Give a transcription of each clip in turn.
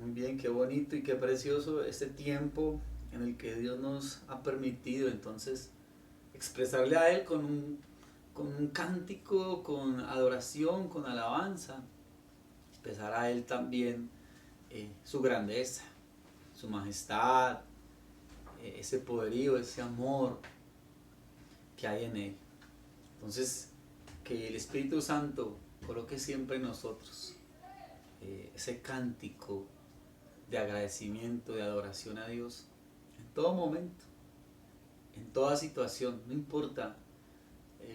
Muy bien, qué bonito y qué precioso este tiempo en el que Dios nos ha permitido entonces expresarle a Él con un cántico, con adoración, con alabanza, expresar a Él también su grandeza, su majestad, ese poderío, ese amor que hay en Él. Entonces, que el Espíritu Santo coloque siempre en nosotros ese cántico de agradecimiento, de adoración a Dios en todo momento, en toda situación, no importa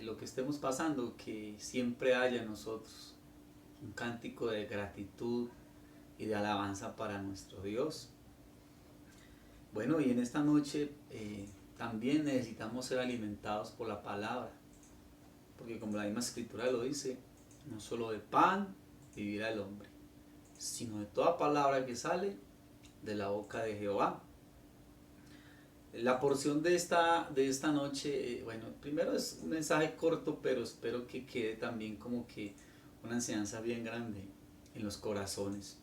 lo que estemos pasando, que siempre haya en nosotros un cántico de gratitud y de alabanza para nuestro Dios. Bueno, y en esta noche también necesitamos ser alimentados por la palabra, porque como la misma escritura lo dice, no solo de pan vivirá el hombre, sino de toda palabra que sale de la boca de Jehová. La porción de esta noche, bueno, primero es un mensaje corto, pero espero que quede también como que una enseñanza bien grande en los corazones.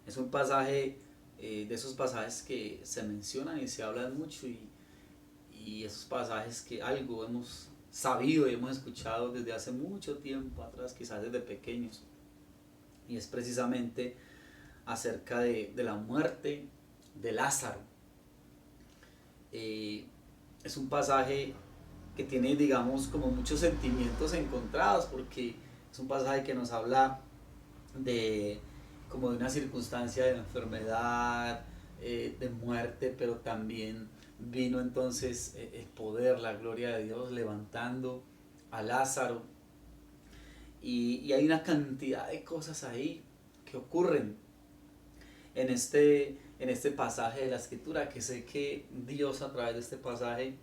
Es un pasaje de esos pasajes que se mencionan y se hablan mucho y esos pasajes que algo hemos sabido y hemos escuchado desde hace mucho tiempo atrás, quizás desde pequeños. Y es precisamente acerca de la muerte de Lázaro. Es un pasaje que tiene, digamos, como muchos sentimientos encontrados, porque es un pasaje que nos habla de como de una circunstancia de enfermedad, de muerte, pero también vino entonces el poder, la gloria de Dios levantando a Lázaro. Y hay una cantidad de cosas ahí que ocurren en este pasaje de la escritura, que sé que Dios a través de este pasaje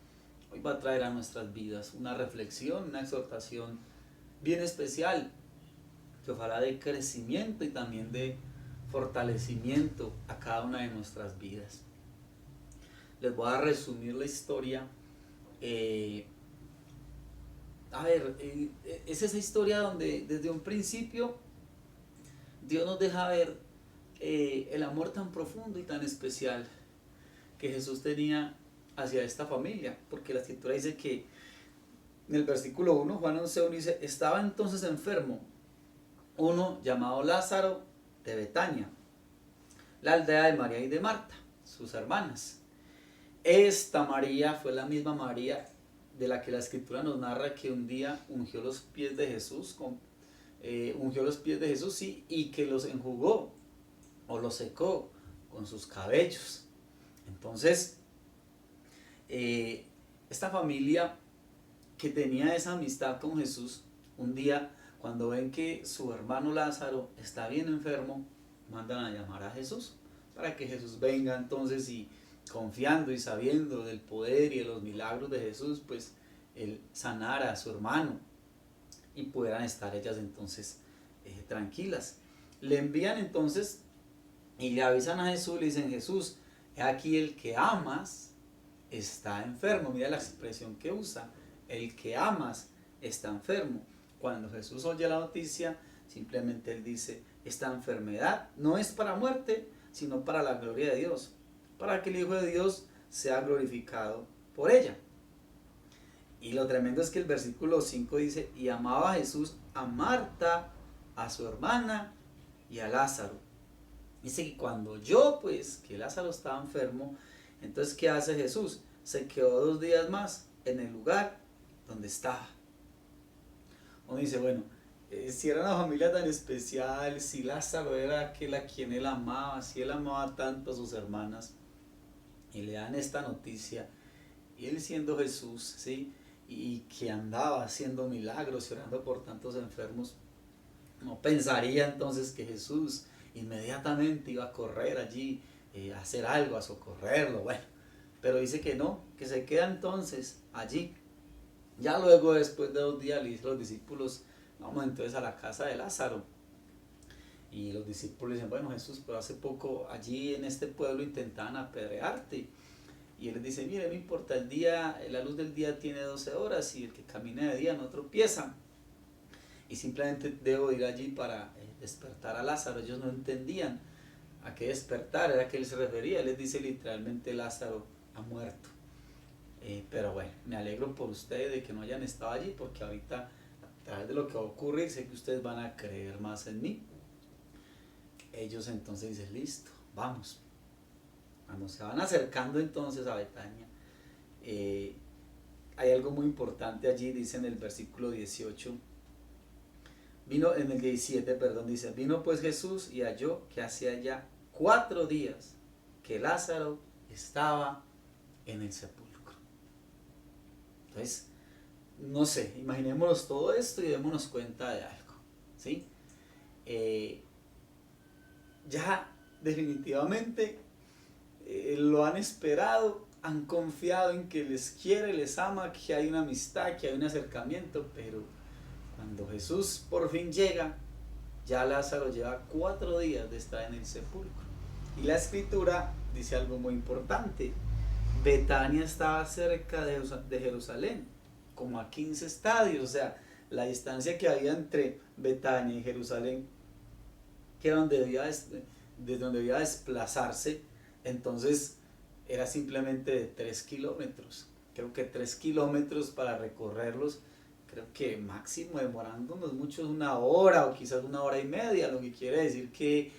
hoy va a traer a nuestras vidas una reflexión, una exhortación bien especial, que ojalá de crecimiento y también de fortalecimiento a cada una de nuestras vidas. Les voy a resumir la historia. Es esa historia donde desde un principio Dios nos deja ver el amor tan profundo y tan especial que Jesús tenía hacia esta familia, porque la escritura dice que en el versículo 1, Juan 11:1 dice, estaba entonces enfermo uno llamado Lázaro de Betania, la aldea de María y de Marta, sus hermanas. Esta María fue la misma María de la que la escritura nos narra que un día ungió los pies de Jesús, sí, y que los enjugó o los secó con sus cabellos. Entonces, esta familia que tenía esa amistad con Jesús, un día cuando ven que su hermano Lázaro está bien enfermo, mandan a llamar a Jesús para que Jesús venga entonces y confiando y sabiendo del poder y de los milagros de Jesús, pues él sanara a su hermano y puedan estar ellas entonces tranquilas. Le envían entonces y le avisan a Jesús, le dicen, Jesús, he aquí el que amas está enfermo. Mira la expresión que usa, el que amas está enfermo. Cuando Jesús oye la noticia, simplemente él dice, esta enfermedad no es para muerte, sino para la gloria de Dios, para que el Hijo de Dios sea glorificado por ella. Y lo tremendo es que el versículo 5 dice, y amaba a Jesús a Marta, a su hermana y a Lázaro. Dice que cuando oyó pues que Lázaro estaba enfermo, entonces ¿qué hace Jesús? Se quedó 2 días más en el lugar donde estaba. Uno dice, bueno, si era una familia tan especial, si Lázaro era aquel a quien él amaba, si él amaba tanto a sus hermanas, y le dan esta noticia, y él siendo Jesús, ¿sí? Y que andaba haciendo milagros y orando por tantos enfermos, no pensaría entonces que Jesús inmediatamente iba a correr allí, a hacer algo, a socorrerlo, bueno, pero dice que no, que se queda entonces allí. Ya luego, después de 2 días, le dice a los discípulos, vamos entonces a la casa de Lázaro. Y los discípulos dicen, bueno Jesús, pero hace poco allí en este pueblo intentaban apedrearte. Y él les dice, mire, no importa, el día, la luz del día tiene 12 horas y el que camina de día no tropieza. Y simplemente debo ir allí para despertar a Lázaro. Ellos no entendían ¿A qué despertar? Era a que él se refería. Él les dice literalmente Lázaro ha muerto. Pero bueno, me alegro por ustedes de que no hayan estado allí, porque ahorita a través de lo que va a ocurrir sé que ustedes van a creer más en mí. Ellos entonces dicen, listo, vamos. Cuando se van acercando entonces a Betania, hay algo muy importante allí, dice en el versículo 18, en el 17, perdón, dice, vino pues Jesús y halló que hacía ya 4 días que Lázaro estaba en el sepulcro. Entonces, no sé, imaginémonos todo esto y démonos cuenta de algo, ¿sí? Ya definitivamente lo han esperado, han confiado en que les quiere, les ama, que hay una amistad, que hay un acercamiento, pero cuando Jesús por fin llega, ya Lázaro lleva 4 días de estar en el sepulcro. Y la escritura dice algo muy importante. Betania estaba cerca de Jerusalén, como a 15 estadios, o sea, la distancia que había entre Betania y Jerusalén, que era desde donde debía desplazarse, entonces era simplemente de 3 kilómetros. Creo que 3 kilómetros para recorrerlos, creo que máximo demorándonos mucho 1 hora o quizás 1 hora y media, lo que quiere decir que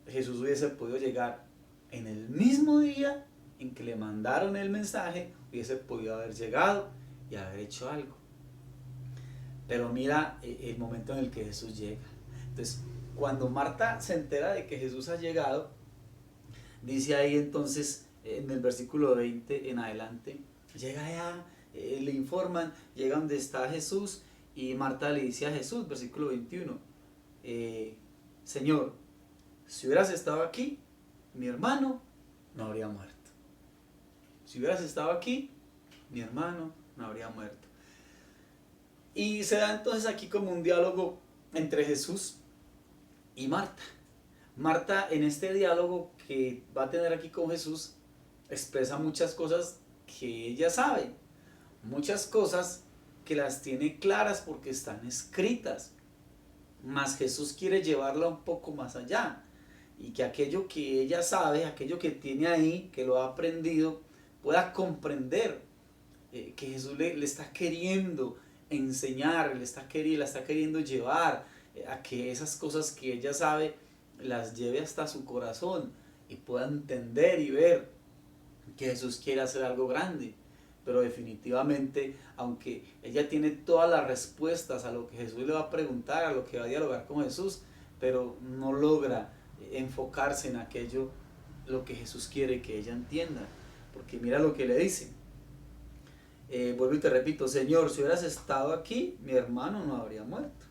Jesús hubiese podido llegar en el mismo día en que le mandaron el mensaje, hubiese podido haber llegado y haber hecho algo. Pero mira el momento en el que Jesús llega. Entonces, cuando Marta se entera de que Jesús ha llegado, dice ahí entonces en el versículo 20 en adelante, llega allá, le informan, llega donde está Jesús y Marta le dice a Jesús, versículo 21, Señor, si hubieras estado aquí, mi hermano no habría muerto. Si hubieras estado aquí, mi hermano no habría muerto. Y se da entonces aquí como un diálogo entre Jesús y Marta. Marta en este diálogo que va a tener aquí con Jesús expresa muchas cosas que ella sabe, muchas cosas que las tiene claras porque están escritas, mas Jesús quiere llevarla un poco más allá y que aquello que ella sabe, aquello que tiene ahí, que lo ha aprendido, pueda comprender que Jesús le está queriendo enseñar, la está queriendo llevar a que esas cosas que ella sabe las lleve hasta su corazón y pueda entender y ver que Jesús quiere hacer algo grande. Pero definitivamente, aunque ella tiene todas las respuestas a lo que Jesús le va a preguntar, a lo que va a dialogar con Jesús, pero no logra enfocarse en aquello, lo que Jesús quiere que ella entienda. Porque mira lo que le dice. Vuelvo y te repito, Señor, si hubieras estado aquí, mi hermano no habría muerto.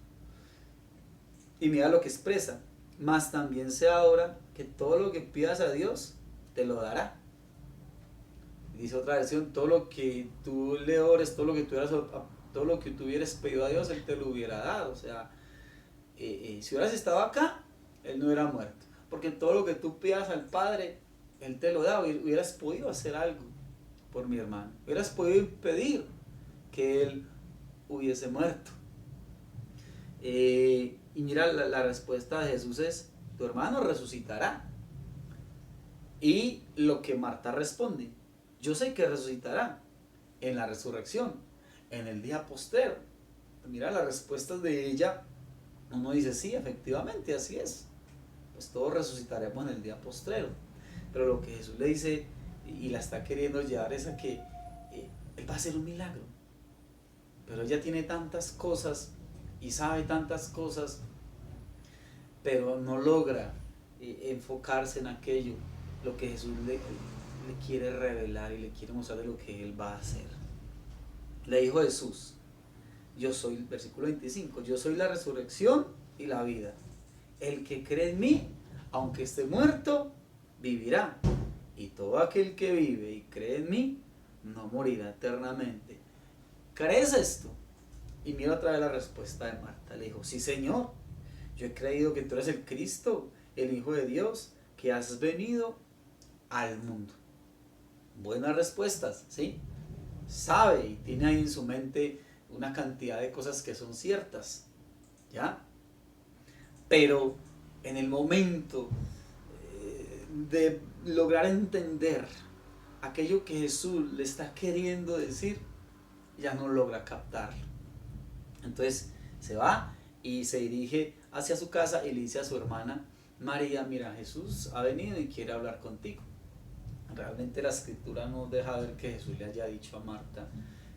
Y mira lo que expresa. Mas también sé ahora que todo lo que pidas a Dios, te lo dará. Dice otra versión, todo lo que tú le ores, todo lo que tú hubieras pedido a Dios, Él te lo hubiera dado. O sea, si hubieras estado acá, Él no hubiera muerto. Porque todo lo que tú pidas al Padre, Él te lo da. Hubieras podido hacer algo por mi hermano. Hubieras podido impedir que Él hubiese muerto. Y mira, la respuesta de Jesús es, tu hermano resucitará. Y lo que Marta responde, yo sé que resucitará en la resurrección, en el día postrero. Mira las respuestas de ella, uno dice, sí, efectivamente, así es. Pues todos resucitaremos en el día postrero. Pero lo que Jesús le dice y la está queriendo llevar es a que Él va a hacer un milagro. Pero ella tiene tantas cosas y sabe tantas cosas, pero no logra enfocarse en aquello, lo que Jesús le quiere revelar y le quiere mostrar de lo que Él va a hacer. Le dijo Jesús, yo soy, versículo 25, yo soy la resurrección y la vida. El que cree en mí, aunque esté muerto, vivirá. Y todo aquel que vive y cree en mí, no morirá eternamente. ¿Crees esto? Y mira otra vez la respuesta de Marta. Le dijo, sí, Señor, yo he creído que tú eres el Cristo, el Hijo de Dios, que has venido al mundo. Buenas respuestas, ¿sí? Sabe y tiene ahí en su mente una cantidad de cosas que son ciertas, ¿ya? Pero en el momento de lograr entender aquello que Jesús le está queriendo decir, ya no logra captarlo. Entonces se va y se dirige hacia su casa y le dice a su hermana María: mira, Jesús ha venido y quiere hablar contigo. Realmente la escritura no deja ver que Jesús le haya dicho a Marta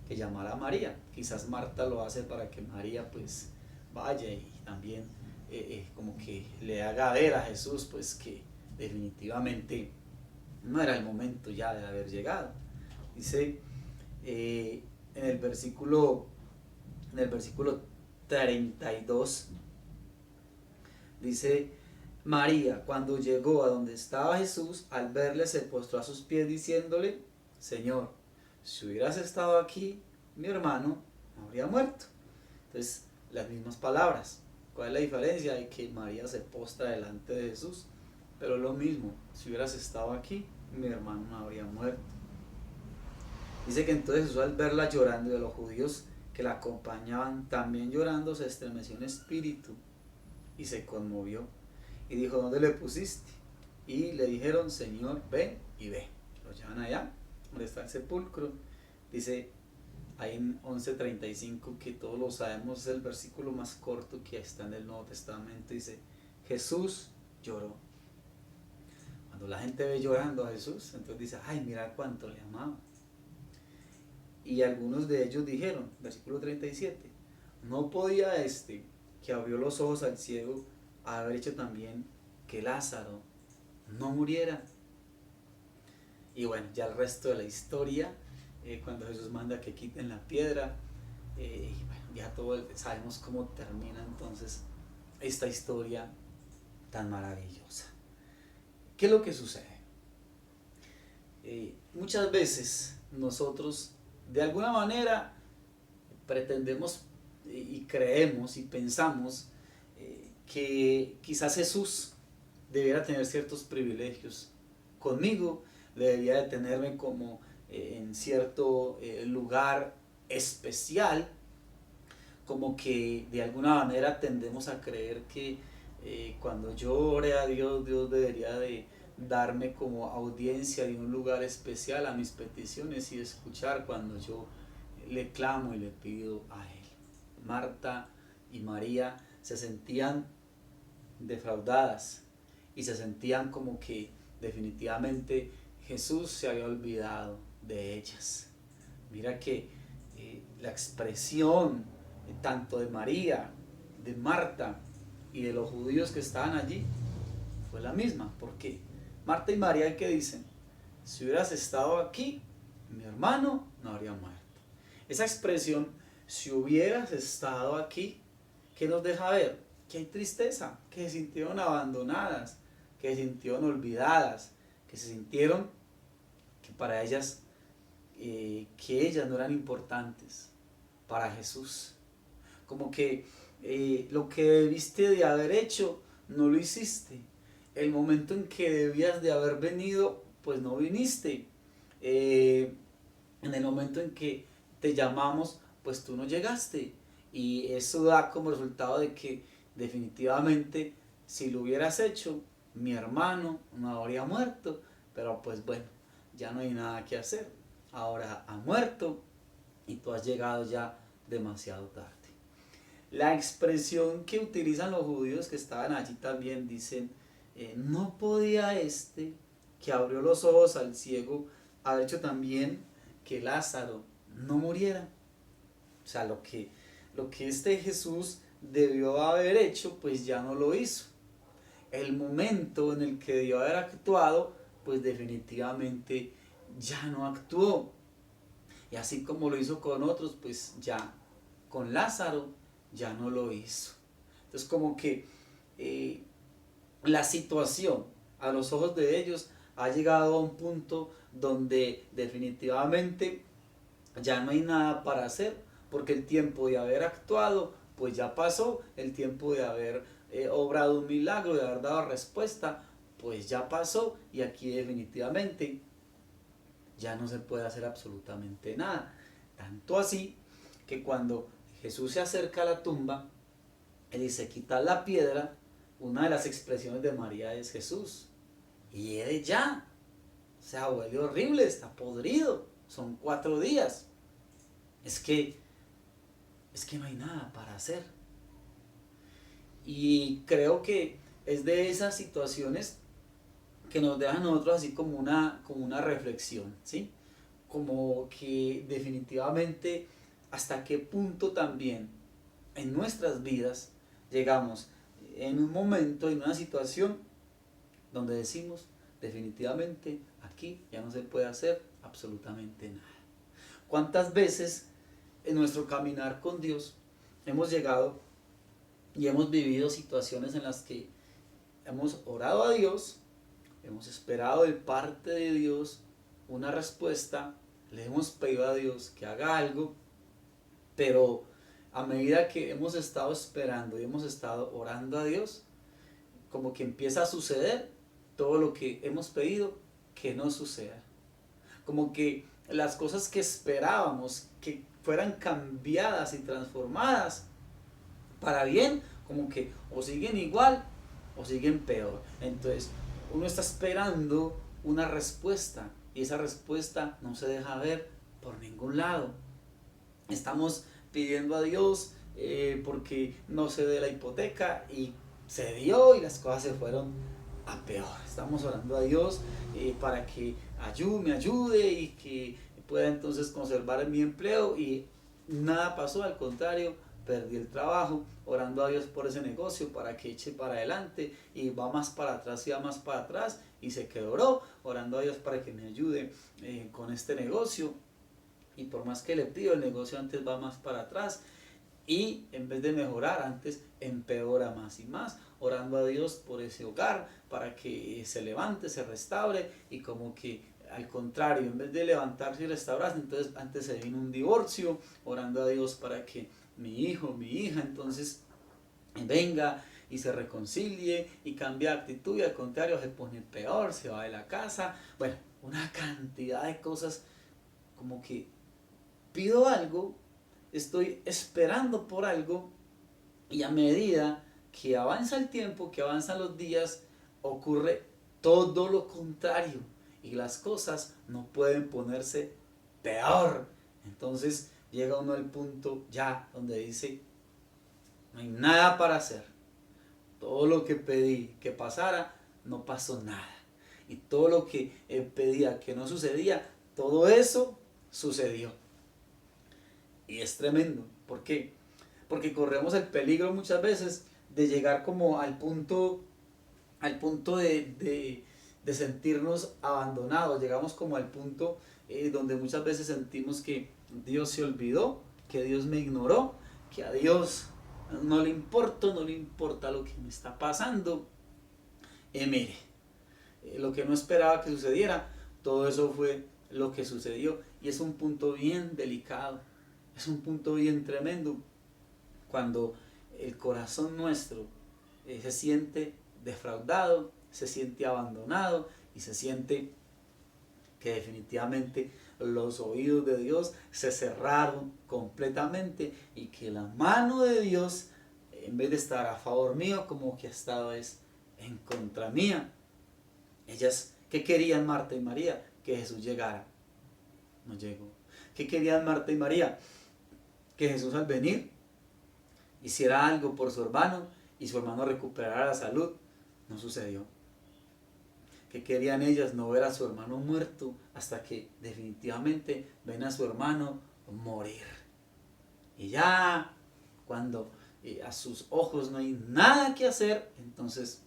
que llamara a María. Quizás Marta lo hace para que María pues vaya y también como que le haga ver a Jesús pues que definitivamente no era el momento ya de haber llegado. Dice en el versículo 32, dice: María, cuando llegó a donde estaba Jesús, al verle se postró a sus pies diciéndole: Señor, si hubieras estado aquí, mi hermano no habría muerto. Entonces, las mismas palabras. ¿Cuál es la diferencia? Hay que María se postra delante de Jesús, pero lo mismo: si hubieras estado aquí, mi hermano no habría muerto. Dice que entonces Jesús, al verla llorando, y de los judíos que la acompañaban también llorando, se estremeció en espíritu y se conmovió y dijo: ¿dónde le pusiste? Y le dijeron: Señor, ven y ve. Lo llevan allá donde está el sepulcro. Dice ahí en 11:35, que todos lo sabemos, es el versículo más corto que está en el Nuevo Testamento. Dice: Jesús lloró. Cuando la gente ve llorando a Jesús, entonces dice: ay, mira cuánto le amaba. Y algunos de ellos dijeron, versículo 37, no podía este que abrió los ojos al ciego haber hecho también que Lázaro no muriera. Y bueno, ya el resto de la historia, cuando Jesús manda que quiten la piedra, y bueno, ya todos sabemos cómo termina entonces esta historia tan maravillosa. ¿Qué es lo que sucede? Muchas veces nosotros de alguna manera pretendemos y creemos y pensamos que quizás Jesús debiera tener ciertos privilegios conmigo, debería de tenerme como en cierto lugar especial, como que de alguna manera tendemos a creer que cuando yo ore a Dios, Dios debería de darme como audiencia de un lugar especial a mis peticiones y escuchar cuando yo le clamo y le pido a Él. Marta y María se sentían defraudadas y se sentían como que definitivamente Jesús se había olvidado de ellas. Mira que la expresión tanto de María, de Marta y de los judíos que estaban allí fue la misma, porque Marta y María, ¿qué dicen? Si hubieras estado aquí, mi hermano no habría muerto. Esa expresión, si hubieras estado aquí, ¿qué nos deja ver? Que hay tristeza, que se sintieron abandonadas, que se sintieron olvidadas, que se sintieron que para ellas, que ellas no eran importantes para Jesús. Como que lo que debiste de haber hecho, no lo hiciste. El momento en que debías de haber venido, pues no viniste. En el momento en que te llamamos, pues tú no llegaste. Y eso da como resultado de que definitivamente, si lo hubieras hecho, mi hermano no habría muerto. Pero pues bueno, ya no hay nada que hacer. Ahora ha muerto y tú has llegado ya demasiado tarde. La expresión que utilizan los judíos que estaban allí también dicen: no podía este que abrió los ojos al ciego haber hecho también que Lázaro no muriera. O sea, lo que este Jesús debió haber hecho, pues ya no lo hizo. El momento en el que debió haber actuado, pues definitivamente ya no actuó. Y así como lo hizo con otros, pues ya con Lázaro ya no lo hizo. Entonces como que la situación a los ojos de ellos ha llegado a un punto donde definitivamente ya no hay nada para hacer, porque el tiempo de haber actuado pues ya pasó, el tiempo de haber obrado un milagro, de haber dado respuesta, pues ya pasó, y aquí definitivamente ya no se puede hacer absolutamente nada. Tanto así que cuando Jesús se acerca a la tumba, él dice: quita la piedra. Una de las expresiones de María es: Jesús, y ya, o sea, huele horrible, está podrido, son 4 días. Es que no hay nada para hacer. Y creo que es de esas situaciones que nos dejan a nosotros así como una reflexión, ¿sí? Como que definitivamente hasta qué punto también en nuestras vidas llegamos en un momento, en una situación donde decimos definitivamente aquí ya no se puede hacer absolutamente nada. ¿Cuántas veces en nuestro caminar con Dios hemos llegado y hemos vivido situaciones en las que hemos orado a Dios, hemos esperado de parte de Dios una respuesta, le hemos pedido a Dios que haga algo, pero a medida que hemos estado esperando y hemos estado orando a Dios, como que empieza a suceder todo lo que hemos pedido que no suceda. Como que las cosas que esperábamos que fueran cambiadas y transformadas para bien, como que o siguen igual o siguen peor. Entonces uno está esperando una respuesta y esa respuesta no se deja ver por ningún lado. Estamos pidiendo a Dios porque no se dé la hipoteca y se dio y las cosas se fueron a peor. Estamos orando a Dios para que me ayude y que pueda entonces conservar mi empleo y nada pasó, al contrario, perdí el trabajo, orando a Dios por ese negocio para que eche para adelante y va más para atrás y va más para atrás y se quebró, orando a Dios para que me ayude con este negocio y por más que le pido el negocio antes va más para atrás y en vez de mejorar antes empeora más y más, orando a Dios por ese hogar para que se levante, se restaure y como que al contrario, en vez de levantarse y restaurarse, entonces antes se vino un divorcio, orando a Dios para que mi hijo, mi hija, entonces venga y se reconcilie y cambie de actitud y al contrario se pone peor, se va de la casa, bueno, una cantidad de cosas como que pido algo, estoy esperando por algo y a medida que avanza el tiempo, que avanzan los días, ocurre todo lo contrario y las cosas no pueden ponerse peor. Entonces llega uno al punto ya donde dice, no hay nada para hacer. Todo lo que pedí que pasara, no pasó nada. Y todo lo que pedía que no sucedía, todo eso sucedió. Y es tremendo. ¿Por qué? Porque corremos el peligro muchas veces de llegar como al punto de sentirnos abandonados. Llegamos como al punto donde muchas veces sentimos que Dios se olvidó, que Dios me ignoró, que a Dios no le importa lo que me está pasando. Mire, lo que no esperaba que sucediera, todo eso fue lo que sucedió. Y es un punto bien delicado, es un punto bien tremendo, cuando el corazón nuestro se siente defraudado, se siente abandonado y se siente que definitivamente los oídos de Dios se cerraron completamente y que la mano de Dios, en vez de estar a favor mío, como que ha estado es en contra mía. Ellas, ¿qué querían Marta y María? Que Jesús llegara. No llegó. ¿Qué querían Marta y María? Que Jesús al venir hiciera algo por su hermano y su hermano recuperara la salud. No sucedió. ¿Qué querían ellas? No ver a su hermano muerto hasta que definitivamente ven a su hermano morir. Y ya cuando a sus ojos no hay nada que hacer, entonces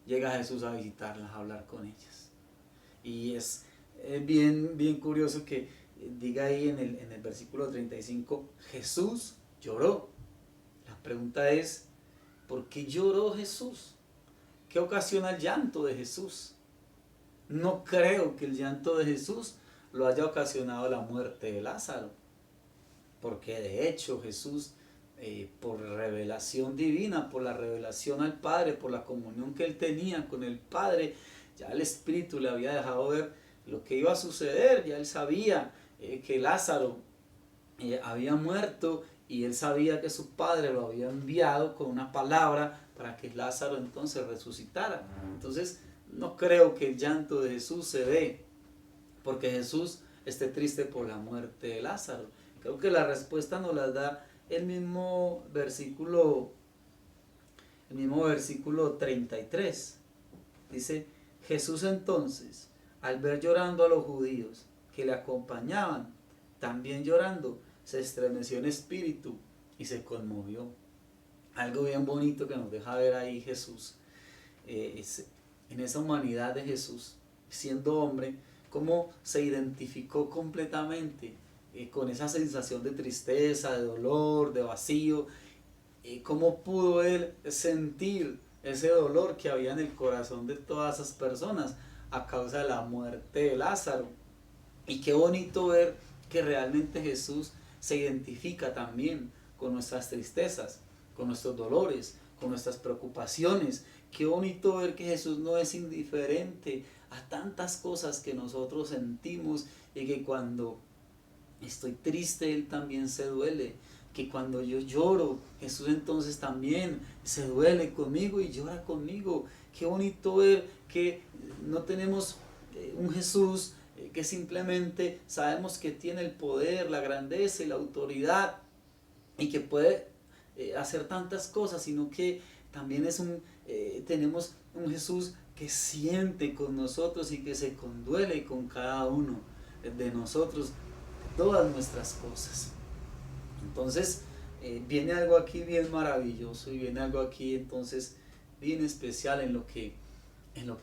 llega Jesús a visitarlas, a hablar con ellas. Y es bien curioso que diga ahí en el versículo 35, Jesús lloró. La pregunta es, ¿por qué lloró Jesús? ¿Qué ocasiona el llanto de Jesús? No creo que el llanto de Jesús lo haya ocasionado la muerte de Lázaro, porque de hecho Jesús, por revelación divina, por la revelación al Padre, por la comunión que él tenía con el Padre, ya el Espíritu le había dejado ver lo que iba a suceder, ya él sabía que Lázaro había muerto y él sabía que su Padre lo había enviado con una palabra para que Lázaro entonces resucitara. Entonces no creo que el llanto de Jesús se dé porque Jesús esté triste por la muerte de Lázaro. Creo que la respuesta nos la da el mismo versículo 33. Dice, Jesús entonces, al ver llorando a los judíos que le acompañaban, también llorando, se estremeció en espíritu y se conmovió. Algo bien bonito que nos deja ver ahí Jesús, en esa humanidad de Jesús, siendo hombre, cómo se identificó completamente con esa sensación de tristeza, de dolor, de vacío, cómo pudo él sentir ese dolor que había en el corazón de todas esas personas a causa de la muerte de Lázaro. Y qué bonito ver que realmente Jesús se identifica también con nuestras tristezas, con nuestros dolores, con nuestras preocupaciones. Qué bonito ver que Jesús no es indiferente a tantas cosas que nosotros sentimos y que cuando estoy triste Él también se duele. Que cuando yo lloro, Jesús entonces también se duele conmigo y llora conmigo. Qué bonito ver que no tenemos un Jesús que simplemente sabemos que tiene el poder, la grandeza y la autoridad y que puede hacer tantas cosas, sino que también tenemos un Jesús que siente con nosotros y que se conduele con cada uno de nosotros todas nuestras cosas. Entonces viene algo aquí bien maravilloso y viene algo aquí entonces bien especial en lo que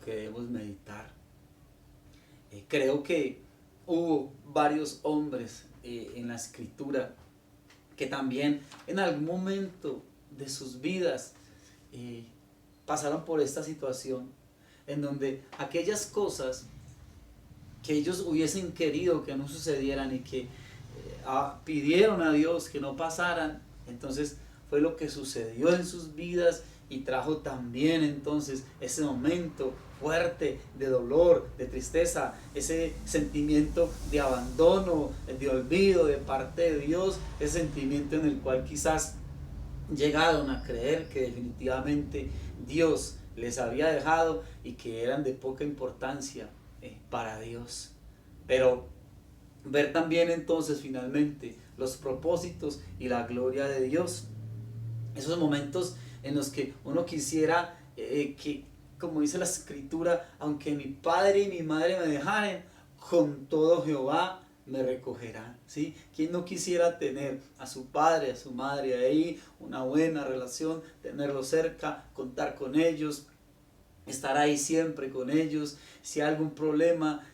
debemos meditar. Creo que hubo varios hombres en la escritura que también en algún momento de sus vidas pasaron por esta situación en donde aquellas cosas que ellos hubiesen querido que no sucedieran y que pidieron a Dios que no pasaran, entonces fue lo que sucedió en sus vidas y trajo también entonces ese momento fuerte de dolor, de tristeza, ese sentimiento de abandono, de olvido de parte de Dios, ese sentimiento en el cual quizás llegaron a creer que definitivamente Dios les había dejado y que eran de poca importancia para Dios. Pero ver también entonces finalmente los propósitos y la gloria de Dios. Esos momentos en los que uno quisiera que, como dice la escritura, aunque mi padre y mi madre me dejaren, con todo Jehová me recogerá. ¿Sí? ¿Quién no quisiera tener a su padre, a su madre ahí, una buena relación, tenerlos cerca, contar con ellos, estar ahí siempre con ellos? Si hay algún problema,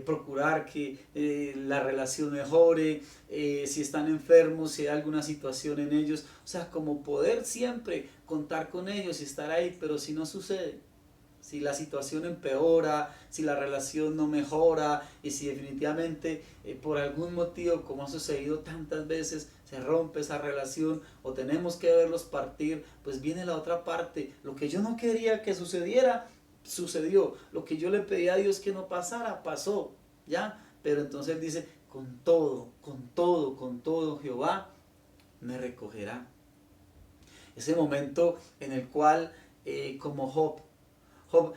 procurar que la relación mejore, si están enfermos, si hay alguna situación en ellos, o sea, como poder siempre contar con ellos y estar ahí. Pero si no sucede, si la situación empeora, si la relación no mejora y si definitivamente por algún motivo, como ha sucedido tantas veces, se rompe esa relación o tenemos que verlos partir, pues viene la otra parte. Lo que yo no quería que sucediera, sucedió. Lo que yo le pedí a Dios que no pasara, pasó, ¿ya? Pero entonces Él dice, con todo, Jehová me recogerá. Ese momento en el cual, como Job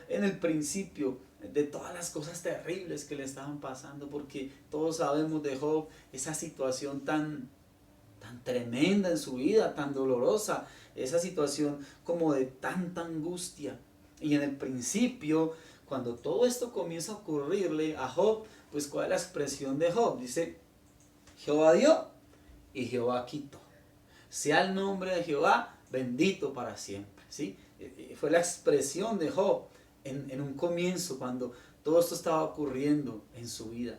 en el principio de todas las cosas terribles que le estaban pasando, porque todos sabemos de Job esa situación tan tremenda en su vida, tan dolorosa, esa situación como de tanta angustia. Y en el principio, cuando todo esto comienza a ocurrirle a Job, pues ¿cuál es la expresión de Job? Dice, Jehová dio y Jehová quitó. Sea el nombre de Jehová bendito para siempre. ¿Sí? Fue la expresión de Job en un comienzo, cuando todo esto estaba ocurriendo en su vida.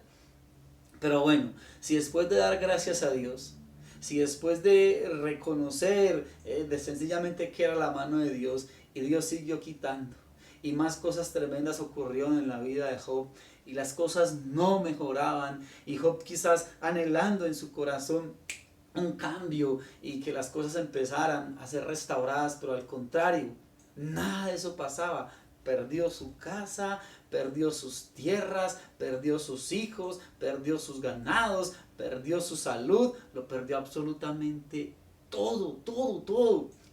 Pero bueno, si después de dar gracias a Dios, si después de reconocer de sencillamente que era la mano de Dios y Dios siguió quitando y más cosas tremendas ocurrieron en la vida de Job y las cosas no mejoraban y Job quizás anhelando en su corazón un cambio y que las cosas empezaran a ser restauradas, pero al contrario, nada de eso pasaba. Perdió su casa, perdió sus tierras, perdió sus hijos, perdió sus ganados, perdió su salud, lo perdió absolutamente todo.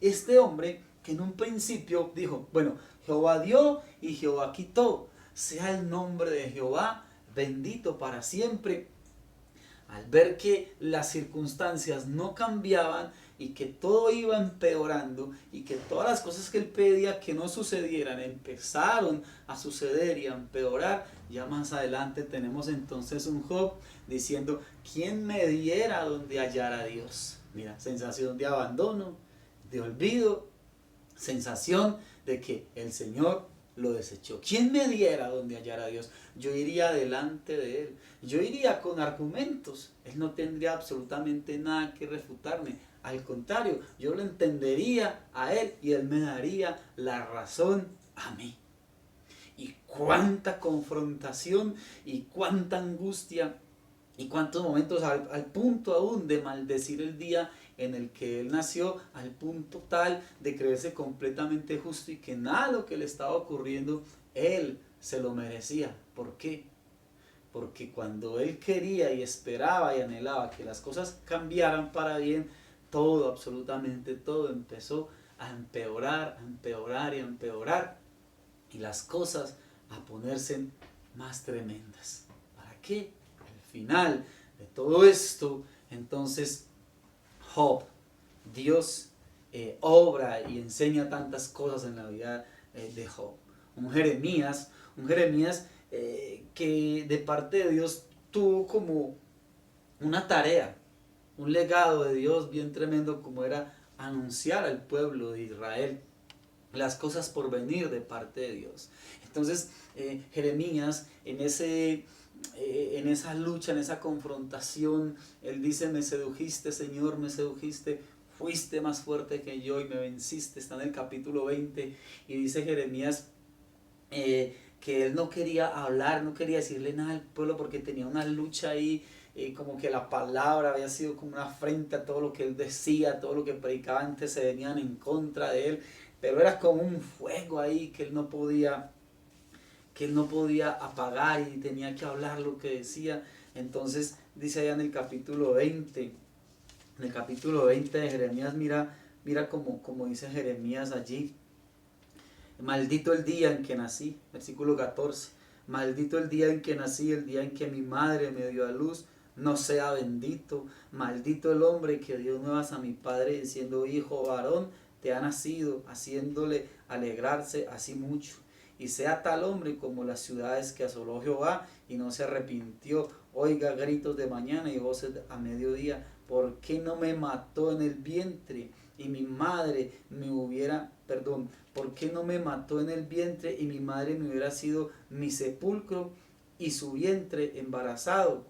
Este hombre que en un principio dijo, bueno, Jehová dio y Jehová quitó, sea el nombre de Jehová bendito para siempre. Al ver que las circunstancias no cambiaban y que todo iba empeorando y que todas las cosas que él pedía que no sucedieran empezaron a suceder y a empeorar, ya más adelante tenemos entonces un Job diciendo, ¿quién me diera donde hallara a Dios? Mira, sensación de abandono, de olvido, sensación de que el Señor lo desechó. ¿Quién me diera donde hallara a Dios? Yo iría delante de Él. Yo iría con argumentos. Él no tendría absolutamente nada que refutarme. Al contrario, yo lo entendería a Él y Él me daría la razón a mí. Y cuánta confrontación y cuánta angustia y cuántos momentos al punto aún de maldecir el día en el que él nació, al punto tal de creerse completamente justo y que nada de lo que le estaba ocurriendo él se lo merecía. ¿Por qué? Porque cuando él quería y esperaba y anhelaba que las cosas cambiaran para bien, todo, absolutamente todo empezó a empeorar, a empeorar y a empeorar, y las cosas a ponerse más tremendas. ¿Para qué? Al final de todo esto, entonces Job, Dios obra y enseña tantas cosas en la vida de Job. Un Jeremías que de parte de Dios tuvo como una tarea, un legado de Dios bien tremendo, como era anunciar al pueblo de Israel las cosas por venir de parte de Dios. Entonces Jeremías en esa lucha, en esa confrontación, él dice, me sedujiste, Señor, me sedujiste, fuiste más fuerte que yo y me venciste. Está en el capítulo 20 y dice Jeremías que él no quería hablar, no quería decirle nada al pueblo porque tenía una lucha ahí, como que la palabra había sido como una afrenta a todo lo que él decía, todo lo que predicaba antes se venían en contra de él, pero era como un fuego ahí que él no podía apagar y tenía que hablar lo que decía. Entonces dice allá en el capítulo 20 de Jeremías, mira como dice Jeremías allí, maldito el día en que nací, versículo 14, maldito el día en que nací, el día en que mi madre me dio a luz, no sea bendito, maldito el hombre que dio nuevas a mi padre diciendo, hijo varón te ha nacido, haciéndole alegrarse así mucho. Y sea tal hombre como las ciudades que asoló Jehová y no se arrepintió. Oiga gritos de mañana y voces a mediodía. ¿Por qué no me mató en el vientre y mi madre me hubiera, por qué no me mató en el vientre y mi madre me hubiera sido mi sepulcro y su vientre embarazado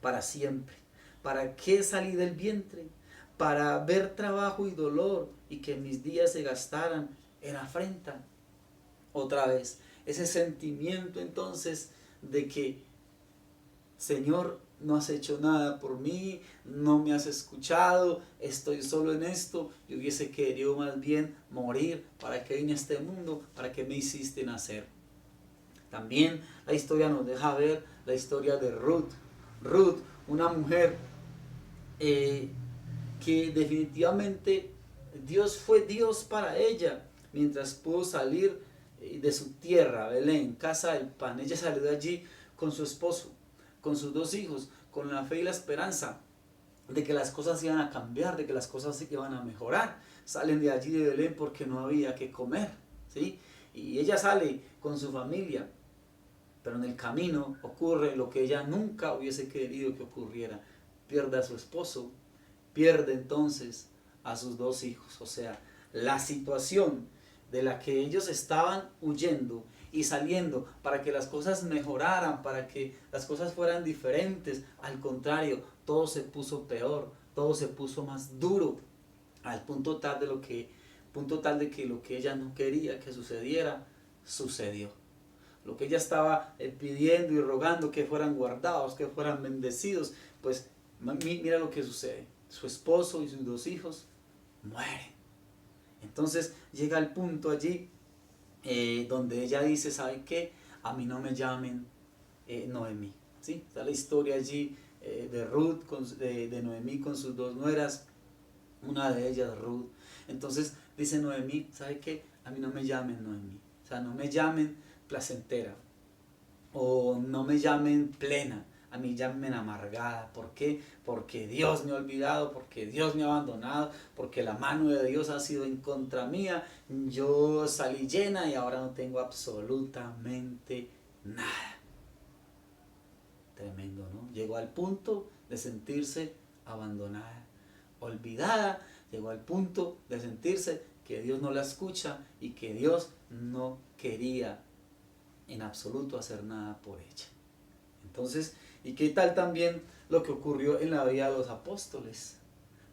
para siempre? ¿Para qué salí del vientre? Para ver trabajo y dolor y que mis días se gastaran en afrenta. Otra vez, ese sentimiento entonces de que, Señor, no has hecho nada por mí, no me has escuchado, estoy solo en esto, yo hubiese querido más bien morir. ¿Para qué vine a este mundo? ¿Para qué me hiciste nacer? También la historia nos deja ver la historia de Ruth. Ruth, una mujer que definitivamente Dios fue Dios para ella mientras pudo salir de su tierra, Belén, casa del pan. Ella salió de allí con su esposo, con sus dos hijos, con la fe y la esperanza de que las cosas iban a cambiar, de que las cosas iban a mejorar. Salen de allí de Belén porque no había que comer, ¿sí? Y ella sale con su familia, pero en el camino ocurre lo que ella nunca hubiese querido que ocurriera. Pierde a su esposo, pierde entonces a sus dos hijos. O sea, la situación de la que ellos estaban huyendo y saliendo para que las cosas mejoraran, para que las cosas fueran diferentes, al contrario, todo se puso peor, todo se puso más duro, al punto tal de que lo que ella no quería que sucediera, sucedió. Lo que ella estaba pidiendo y rogando que fueran guardados, que fueran bendecidos, pues mira lo que sucede. Su esposo y sus dos hijos mueren. Entonces llega el punto allí donde ella dice, ¿sabe qué? A mí no me llamen Noemí. ¿Sí? Está la historia allí de Ruth, de Noemí con sus dos nueras, una de ellas Ruth. Entonces dice Noemí, ¿sabe qué? A mí no me llamen Noemí, o sea, no me llamen placentera, o no me llamen plena, a mí llamen amargada. ¿Por qué? Porque Dios me ha olvidado, porque Dios me ha abandonado, porque la mano de Dios ha sido en contra mía, yo salí llena y ahora no tengo absolutamente nada. Tremendo, ¿no? Llegó al punto de sentirse abandonada, olvidada, llegó al punto de sentirse que Dios no la escucha y que Dios no quería en absoluto hacer nada por ella. Entonces, ¿y qué tal también lo que ocurrió en la vida de los apóstoles?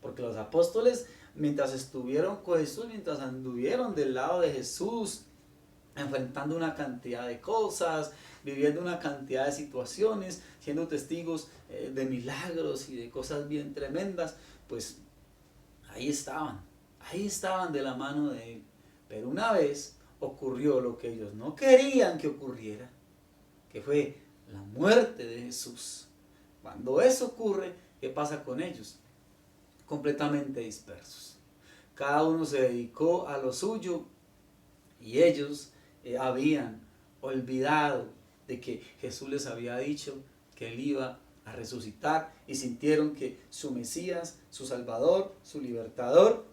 Porque los apóstoles, mientras estuvieron con Jesús, mientras anduvieron del lado de Jesús, enfrentando una cantidad de cosas, viviendo una cantidad de situaciones, siendo testigos de milagros y de cosas bien tremendas, pues ahí estaban de la mano de Él. Pero una vez ocurrió lo que ellos no querían que ocurriera, que fue la muerte de Jesús. Cuando eso ocurre, ¿qué pasa con ellos? Completamente dispersos. Cada uno se dedicó a lo suyo y ellos habían olvidado de que Jesús les había dicho que Él iba a resucitar y sintieron que su Mesías, su Salvador, su Libertador,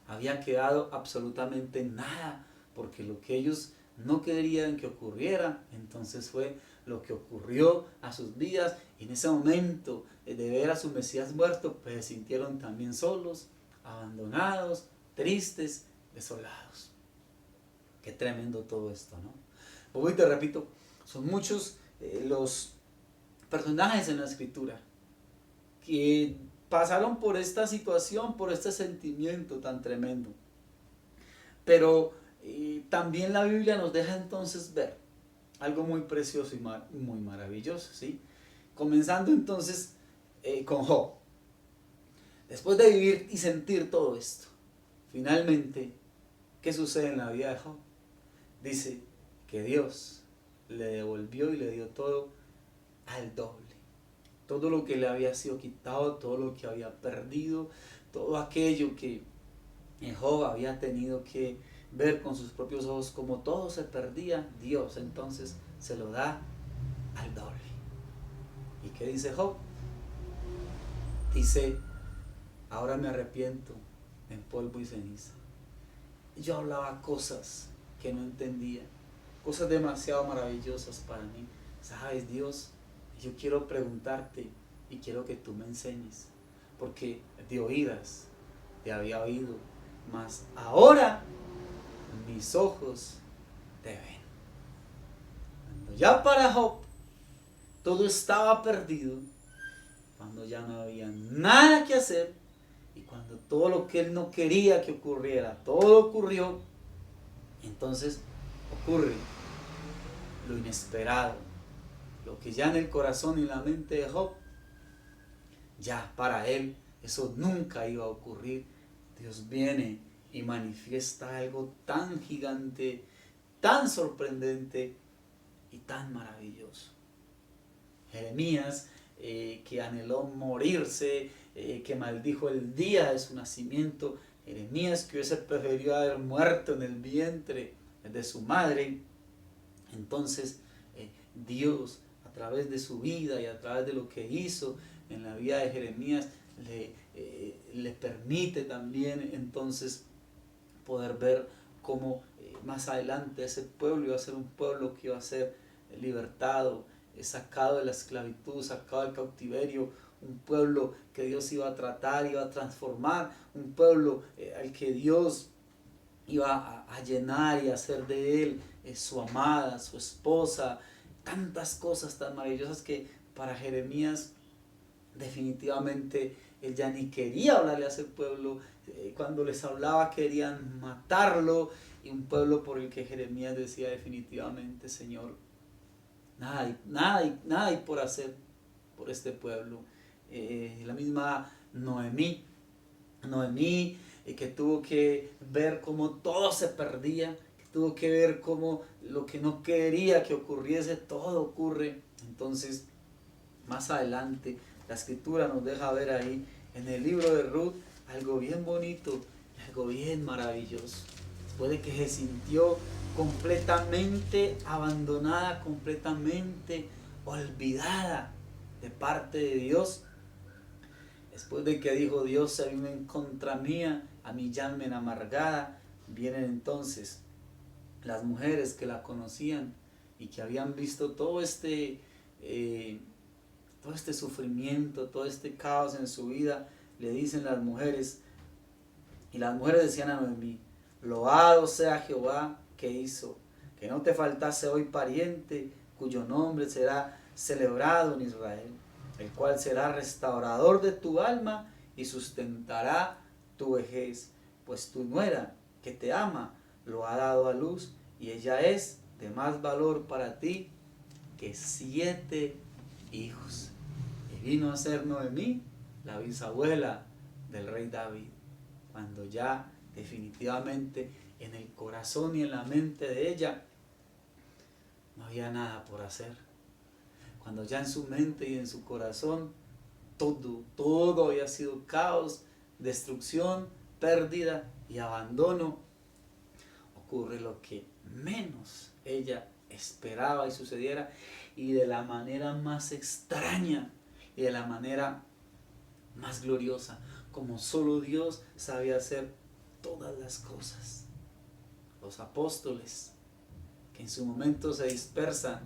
había quedado absolutamente nada, porque lo que ellos no querían que ocurriera, entonces fue lo que ocurrió a sus vidas. Y en ese momento de ver a su Mesías muerto, pues se sintieron también solos, abandonados, tristes, desolados. Qué tremendo todo esto, ¿no? Hoy te repito, son muchos los personajes en la escritura que pasaron por esta situación, por este sentimiento tan tremendo. Pero también la Biblia nos deja entonces ver algo muy precioso y muy maravilloso, ¿sí? Comenzando entonces con Job. Después de vivir y sentir todo esto, finalmente, ¿qué sucede en la vida de Job? Dice que Dios le devolvió y le dio todo al doble. Todo lo que le había sido quitado, todo lo que había perdido, todo aquello que Job había tenido que ver con sus propios ojos, como todo se perdía, Dios entonces se lo da al doble. ¿Y qué dice Job? Dice, ahora me arrepiento en polvo y ceniza. Yo hablaba cosas que no entendía, cosas demasiado maravillosas para mí. ¿Sabes, Dios? Yo quiero preguntarte y quiero que tú me enseñes, porque de oídas te había oído, mas ahora mis ojos te ven. Cuando ya para Job todo estaba perdido, cuando ya no había nada que hacer y cuando todo lo que él no quería que ocurriera, todo ocurrió, entonces ocurre lo inesperado, lo que ya en el corazón y la mente de Job, ya para él eso nunca iba a ocurrir. Dios viene y manifiesta algo tan gigante, tan sorprendente y tan maravilloso. Jeremías, que anheló morirse, que maldijo el día de su nacimiento, Jeremías que hubiese preferido haber muerto en el vientre de su madre, entonces Dios a través de su vida y a través de lo que hizo en la vida de Jeremías le permite también entonces poder ver cómo más adelante ese pueblo iba a ser un pueblo que iba a ser libertado, sacado de la esclavitud, sacado del cautiverio, un pueblo que Dios iba a tratar, iba a transformar, un pueblo al que Dios iba a llenar y a hacer de él su amada, su esposa, tantas cosas tan maravillosas que para Jeremías definitivamente él ya ni quería hablarle a ese pueblo. Cuando les hablaba querían matarlo, y un pueblo por el que Jeremías decía definitivamente, Señor, nada hay por hacer por este pueblo. La misma Noemí que tuvo que ver cómo todo se perdía, que tuvo que ver cómo lo que no quería que ocurriese, todo ocurre. Entonces, más adelante, la escritura nos deja ver ahí en el libro de Ruth algo bien bonito, algo bien maravilloso. Después de que se sintió completamente abandonada, completamente olvidada de parte de Dios, después de que dijo: Dios se vino en contra mía, a mí llamen amargada, vienen entonces las mujeres que la conocían y que habían visto todo este sufrimiento, todo este caos en su vida. Le dicen las mujeres, y las mujeres decían a Noemí: loado sea Jehová que hizo que no te faltase hoy pariente, cuyo nombre será celebrado en Israel, el cual será restaurador de tu alma y sustentará tu vejez, pues tu nuera que te ama lo ha dado a luz, y ella es de más valor para ti que 7 hijos. Y vino a ser Noemí la bisabuela del rey David, cuando ya definitivamente en el corazón y en la mente de ella no había nada por hacer. Cuando ya en su mente y en su corazón todo había sido caos, destrucción, pérdida y abandono, ocurre lo que menos ella esperaba y sucediera, y de la manera más extraña y de la manera más gloriosa, como solo Dios sabía hacer todas las cosas. Los apóstoles, que en su momento se dispersan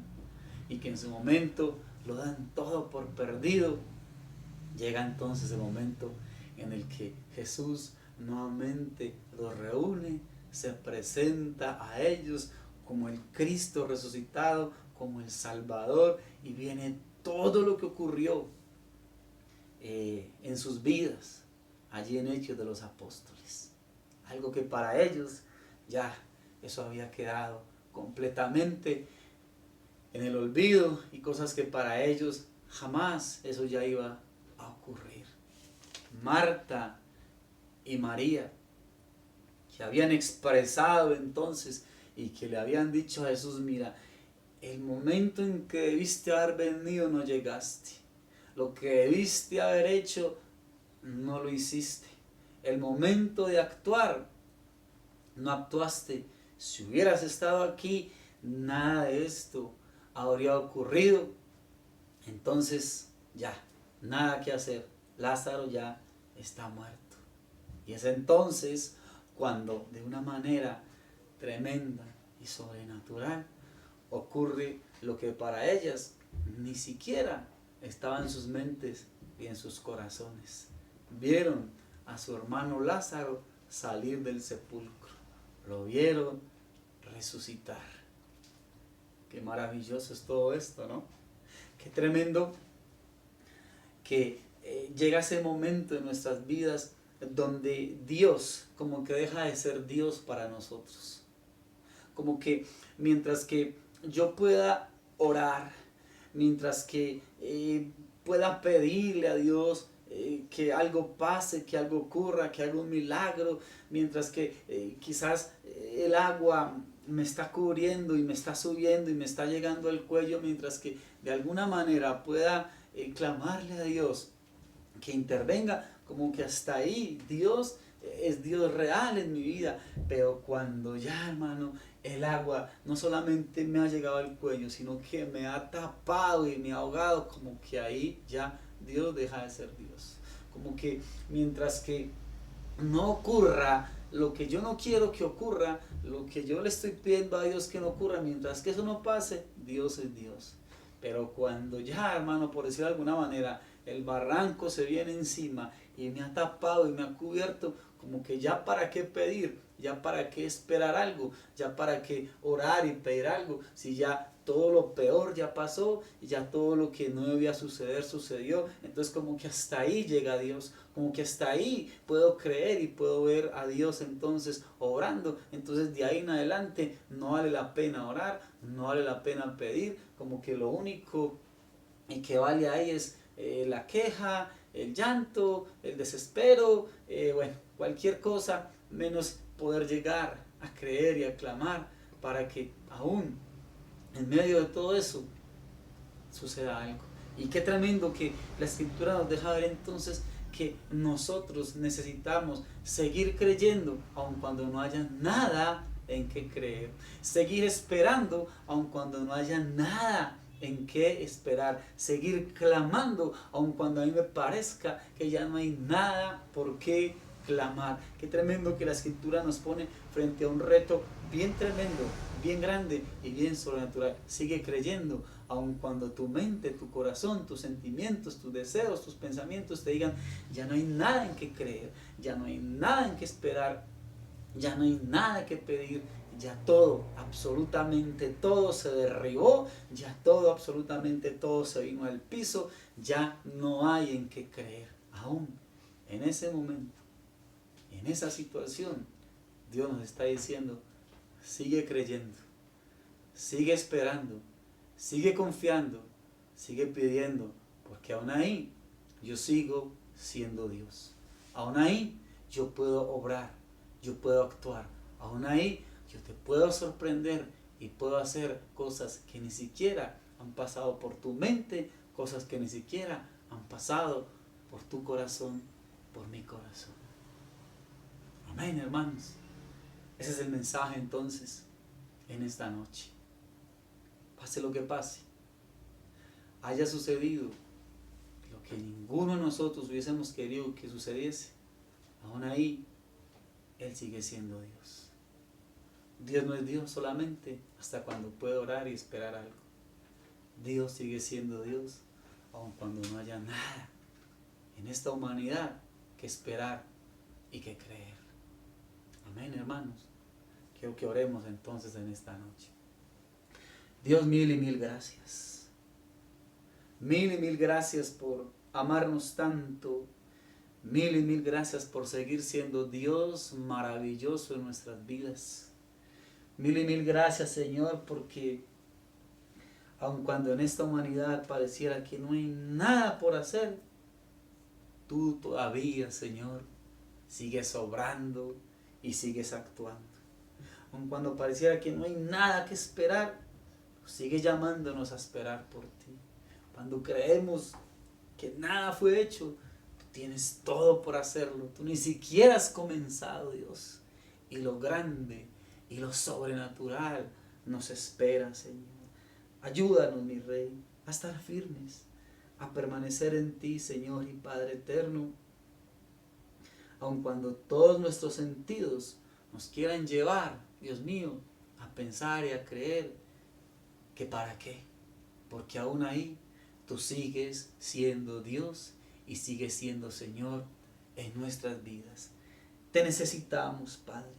y que en su momento lo dan todo por perdido, llega entonces el momento en el que Jesús nuevamente los reúne, se presenta a ellos como el Cristo resucitado, como el Salvador, y viene todo lo que ocurrió en sus vidas allí en Hechos de los Apóstoles. Algo que para ellos ya eso había quedado completamente en el olvido, y cosas que para ellos jamás eso ya iba a ocurrir. Marta y María, que habían expresado entonces y que le habían dicho a Jesús: mira, el momento en que debiste haber venido no llegaste, lo que debiste haber hecho no lo hiciste, el momento de actuar no actuaste, si hubieras estado aquí nada de esto habría ocurrido. Entonces ya, nada que hacer, Lázaro ya está muerto. Y es entonces cuando de una manera tremenda y sobrenatural ocurre lo que para ellas ni siquiera estaba en sus mentes y en sus corazones. Vieron a su hermano Lázaro salir del sepulcro, lo vieron resucitar. Qué maravilloso es todo esto, ¿no? Qué tremendo que llega ese momento en nuestras vidas donde Dios como que deja de ser Dios para nosotros. Como que mientras que yo pueda orar, mientras que pueda pedirle a Dios que algo pase, que algo ocurra, que haga un milagro, mientras que quizás el agua me está cubriendo y me está subiendo y me está llegando al cuello, mientras que de alguna manera pueda clamarle a Dios que intervenga, como que hasta ahí Dios es Dios real en mi vida. Pero cuando ya, hermano, el agua no solamente me ha llegado al cuello, sino que me ha tapado y me ha ahogado, como que ahí ya Dios deja de ser Dios. Como que mientras que no ocurra lo que yo no quiero que ocurra, lo que yo le estoy pidiendo a Dios que no ocurra, mientras que eso no pase, Dios es Dios. Pero cuando ya, hermano, por decirlo de alguna manera, el barranco se viene encima y me ha tapado y me ha cubierto, como que ya para qué pedir, ya para qué esperar algo, ya para qué orar y pedir algo, si ya todo lo peor ya pasó y ya todo lo que no debía suceder sucedió. Entonces como que hasta ahí llega Dios, como que hasta ahí puedo creer y puedo ver a Dios entonces obrando. Entonces de ahí en adelante no vale la pena orar, no vale la pena pedir, como que lo único que vale ahí es la queja, el llanto, el desespero, bueno, cualquier cosa menos poder llegar a creer y a clamar para que aún en medio de todo eso suceda algo. Y qué tremendo que la escritura nos deja ver entonces que nosotros necesitamos seguir creyendo aun cuando no haya nada en qué creer. Seguir esperando aun cuando no haya nada en qué esperar. Seguir clamando aun cuando a mí me parezca que ya no hay nada por qué clamar. Qué tremendo que la Escritura nos pone frente a un reto bien tremendo, bien grande y bien sobrenatural. Sigue creyendo aun cuando tu mente, tu corazón, tus sentimientos, tus deseos, tus pensamientos te digan ya no hay nada en qué creer, ya no hay nada en qué esperar, ya no hay nada que pedir, ya todo, absolutamente todo se derribó, ya todo, absolutamente todo se vino al piso, ya no hay en qué creer. Aún en ese momento, en esa situación, Dios nos está diciendo, sigue creyendo, sigue esperando, sigue confiando, sigue pidiendo, porque aún ahí yo sigo siendo Dios. Aún ahí yo puedo obrar, yo puedo actuar. Aún ahí yo te puedo sorprender y puedo hacer cosas que ni siquiera han pasado por tu mente, cosas que ni siquiera han pasado por tu corazón, por mi corazón. Amén, hermanos. Ese es el mensaje entonces en esta noche. Pase lo que pase, haya sucedido lo que ninguno de nosotros hubiésemos querido que sucediese, aún ahí Él sigue siendo Dios. Dios no es Dios solamente hasta cuando puede orar y esperar algo. Dios sigue siendo Dios aun cuando no haya nada en esta humanidad que esperar y que creer. Amén, hermanos. Quiero que oremos entonces en esta noche. Dios, mil y mil gracias. Mil y mil gracias por amarnos tanto. Mil y mil gracias por seguir siendo Dios maravilloso en nuestras vidas. Mil y mil gracias, Señor, porque aun cuando en esta humanidad pareciera que no hay nada por hacer, tú todavía, Señor, sigues obrando y sigues actuando. Aun cuando pareciera que no hay nada que esperar, sigue llamándonos a esperar por ti. Cuando creemos que nada fue hecho, tú tienes todo por hacerlo. Tú ni siquiera has comenzado, Dios. Y lo grande y lo sobrenatural nos espera, Señor. Ayúdanos, mi Rey, a estar firmes, a permanecer en ti, Señor y Padre eterno. Aun cuando todos nuestros sentidos nos quieran llevar, Dios mío, a pensar y a creer que para qué, porque aún ahí tú sigues siendo Dios y sigues siendo Señor en nuestras vidas. Te necesitamos, Padre,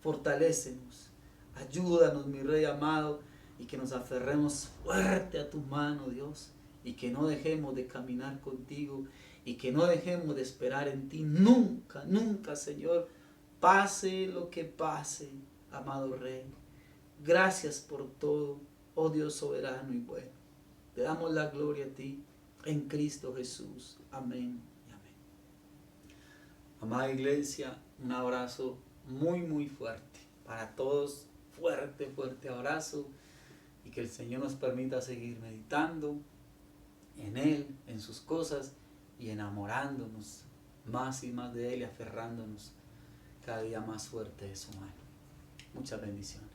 fortalécenos, ayúdanos, mi Rey amado, y que nos aferremos fuerte a tu mano, Dios, y que no dejemos de caminar contigo, y que no dejemos de esperar en ti nunca, nunca, Señor, pase lo que pase, amado Rey. Gracias por todo, oh Dios soberano y bueno. Te damos la gloria a ti en Cristo Jesús. Amén y amén. Amada iglesia, un abrazo muy muy fuerte para todos. Fuerte, fuerte abrazo. Y que el Señor nos permita seguir meditando en Él, en sus cosas y enamorándonos más y más de Él y aferrándonos cada día más fuerte de su mano. Muchas bendiciones.